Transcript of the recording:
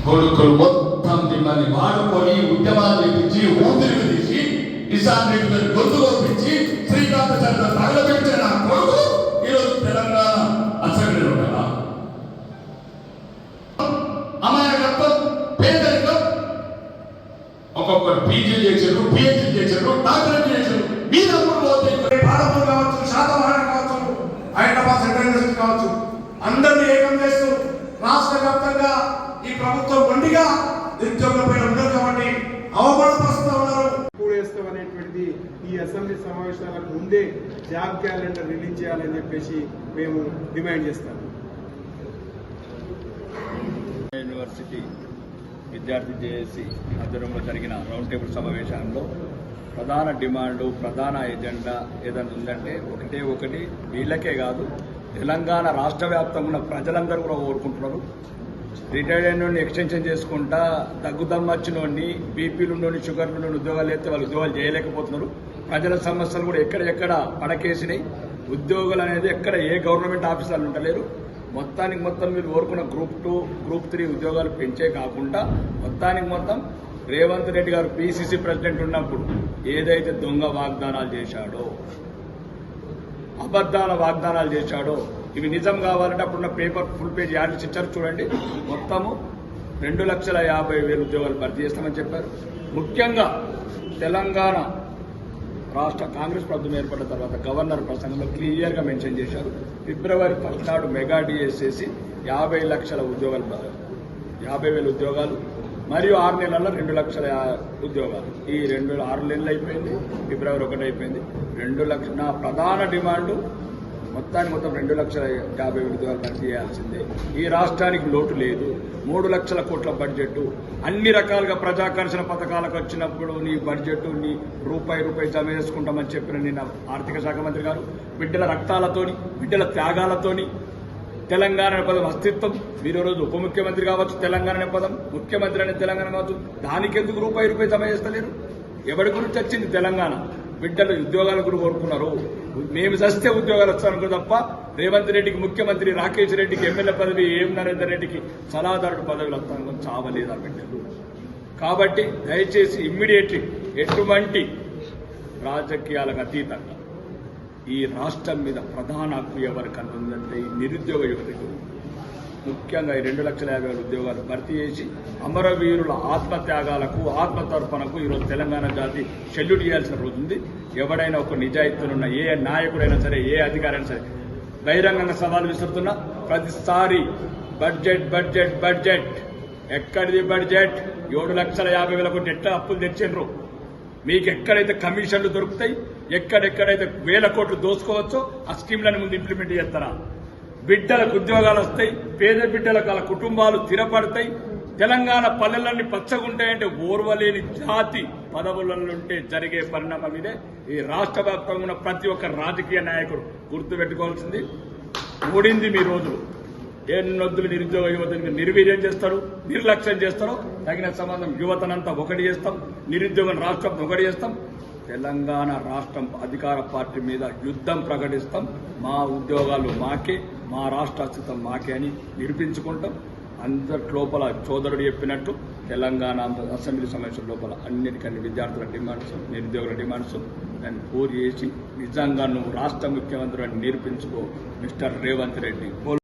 కొడుకులు మొత్తం మిమ్మల్ని వాడుకొని ఉద్యమాలు చేపించి ఊపిరి తీసి కిసాన్ రెడ్డి గొంతు కోపించి శ్రీకాంతాచార్య తగలబెట్టిన నా కొడుకు ఈరోజు తెలంగాణ అసెంబ్లీలో ఉంటారా? అమాయకత్వం, పేదరికం. ఒక్కొక్కరు పీజీ చేశారు, పిహెచ్డీ చేశారు, డాక్టరేట్ చేశారు. మీరప్పుడు పోతే భారత్ కావచ్చు, శాతవాహనం కావచ్చు, హైదరాబాద్ సెంట్రల్ యూనివర్సిటీ కావచ్చు, అందరినీ ఏకం చేస్తూ రాష్ట్ర వ్యాప్తంగా ఈ ప్రభుత్వం మొండిగా నిరుద్యోగులపై ఉండదు కాబట్టి అవమానపరుస్తూ ఉన్నారు. కూడేస్తాం అనేటువంటిది ఈ అసెంబ్లీ సమావేశాలకు ముందే జాబ్ క్యాలెండర్ రిలీజ్ చేయాలని చెప్పేసి మేము డిమాండ్ చేస్తాం. యూనివర్సిటీ విద్యార్థి జేఏసీ ఆధ్వర్యంలో జరిగిన రౌండ్ టేబుల్ సమావేశంలో ప్రధాన డిమాండు, ప్రధాన ఎజెండా ఏదైనా ఉందంటే ఒకటి వీళ్ళకే కాదు, తెలంగాణ రాష్ట్ర వ్యాప్తంగా ఉన్న ప్రజలందరూ కూడా కోరుకుంటున్నారు. రిటైర్డ్ అయిన ఎక్స్టెన్షన్ చేసుకుంటా దగ్గుదమ్మ వచ్చినోడిని, బీపీలు ఉన్నోని, షుగర్లు ఉన్న ఉద్యోగాలు అయితే వాళ్ళు ఉద్యోగాలు చేయలేకపోతున్నారు. ప్రజల సమస్యలు కూడా ఎక్కడెక్కడ పడకేసినాయి. ఉద్యోగులు అనేది ఎక్కడ ఏ గవర్నమెంట్ ఆఫీసర్లు ఉండలేరు. మొత్తానికి మొత్తం మీరు కోరుకున్న గ్రూప్ 2, గ్రూప్ 3 ఉద్యోగాలు పెంచే కాకుండా మొత్తానికి మొత్తం రేవంత్ రెడ్డి గారు పీసీసీ ప్రెసిడెంట్ ఉన్నప్పుడు ఏదైతే దొంగ వాగ్దానాలు చేశాడో, అబద్దాల వాగ్దానాలు చేశాడో, ఇవి నిజం కావాలంటే అప్పుడున్న పేపర్ ఫుల్ పేజ్ యాడ్స్ ఇచ్చారు చూడండి. మొత్తము 2,50,000 ఉద్యోగాలు భర్తీ చేస్తామని చెప్పారు. ముఖ్యంగా తెలంగాణ రాష్ట్ర కాంగ్రెస్ ప్రభుత్వం ఏర్పడిన తర్వాత గవర్నర్ ప్రసంగంలో క్లియర్గా మెన్షన్ చేశారు. ఫిబ్రవరి 1 నాడు మెగా డిఎస్ చేసి 50 లక్షల ఉద్యోగాలు, 50,000 ఉద్యోగాలు మరియు 6 నెలల్లో 2 లక్షల ఉద్యోగాలు. ఈ 6 నెలలు అయిపోయింది, ఫిబ్రవరి 1 అయిపోయింది. 2 లక్షల నా ప్రధాన డిమాండు మొత్తానికి మొత్తం 2,50,000 ఉద్యోగాలు భర్తీ చేయాల్సిందే. ఈ రాష్ట్రానికి లోటు లేదు. 3 లక్షల కోట్ల బడ్జెట్, అన్ని రకాలుగా ప్రజాకర్షణ పథకాలకు వచ్చినప్పుడు నీ బడ్జెట్ నీ రూపాయి జమ చేసుకుంటామని చెప్పిన నిన్న ఆర్థిక శాఖ మంత్రి గారు బిడ్డల రక్తాలతోని, బిడ్డల త్యాగాలతోని తెలంగాణ అనే పదం అస్తిత్వం. మీరు రోజు ఉప ముఖ్యమంత్రి కావచ్చు, తెలంగాణ అనే పదం, ముఖ్యమంత్రి అనే తెలంగాణ కావచ్చు, దానికెందుకు రూపాయి జమ చేస్తలేరు? ఎవరి గురించి వచ్చింది తెలంగాణ? బిడ్డలు ఉద్యోగాల గురించి కోరుకున్నారు. మేము చస్తే ఉద్యోగాలు వస్తాను తప్ప రేవంత్ రెడ్డికి ముఖ్యమంత్రి, రాకేష్ రెడ్డికి ఎమ్మెల్యే పదవి, నరేందర్ రెడ్డికి సలహాదారుడు పదవులు వస్తాను చావలేదా బిడ్డలు? కాబట్టి దయచేసి ఇమ్మీడియట్లీ ఎటువంటి రాజకీయాలకు అతీతంగా ఈ రాష్ట్రం మీద ప్రధాన హక్కు ఎవరికి అందుందంటే ఈ నిరుద్యోగ యువతకు. ముఖ్యంగా ఈ 2,50,000 ఉద్యోగాలు భర్తీ చేసి అమరవీరుల ఆత్మత్యాగాలకు, ఆత్మతర్పణకు ఈరోజు తెలంగాణ జాతి సెల్యూట్ చేయాల్సిన రోజు ఉంది. ఎవడైనా ఒక నిజాయితీనున్న ఏ నాయకుడైనా సరే, ఏ అధికారైనా సరే బహిరంగంగా సవాల్ విసురుతున్నా ప్రతిసారి బడ్జెట్ ఎక్కడిది బడ్జెట్? 7,50,000 కోట్లు ఎట్లా అప్పులు తెచ్చిండ్రు? మీకు ఎక్కడైతే కమిషన్లు దొరుకుతాయి, ఎక్కడెక్కడైతే 1,000 కోట్లు దోసుకోవచ్చో ఆ స్కీమ్లను ముందు ఇంప్లిమెంట్ చేస్తారా? బిడ్డలకు ఉద్యోగాలు వస్తాయి, పేద బిడ్డలకు వాళ్ళ కుటుంబాలు స్థిరపడతాయి, తెలంగాణ పల్లెలన్నీ పచ్చగుంటాయంటే ఓర్వలేని జాతి పదవులనుంటే జరిగే పరిణామం ఇదే. ఈ రాష్ట్ర వ్యాప్తంగా ఉన్న ప్రతి ఒక్క రాజకీయ నాయకుడు గుర్తుపెట్టుకోవాల్సింది, మూడింది మీ రోజులు. ఎన్నొద్దులు నిరుద్యోగ యువతని నిర్వీర్యం చేస్తారు, నిర్లక్ష్యం చేస్తారో తగిన సంబంధం యువతనంతా ఒకటి చేస్తాం, నిరుద్యోగం రాష్ట్రం ఒకటి చేస్తాం. తెలంగాణ రాష్ట్రం అధికార పార్టీ మీద యుద్ధం ప్రకటిస్తాం. మా ఉద్యోగాలు మాకే, మా రాష్ట్ర అస్తిత్వం మాకే అని నిరూపించుకుంటాం. అందరి లోపల సోదరుడు చెప్పినట్టు తెలంగాణ అసెంబ్లీ సమావేశం లోపల అన్నిటికన్నీ విద్యార్థుల డిమాండ్స్, నిరుద్యోగుల డిమాండ్స్ దాన్ని పూర్తి చేసి నిజంగా నువ్వు రాష్ట్ర ముఖ్యమంత్రి అని నిరూపించుకో మిస్టర్ రేవంత్ రెడ్డి.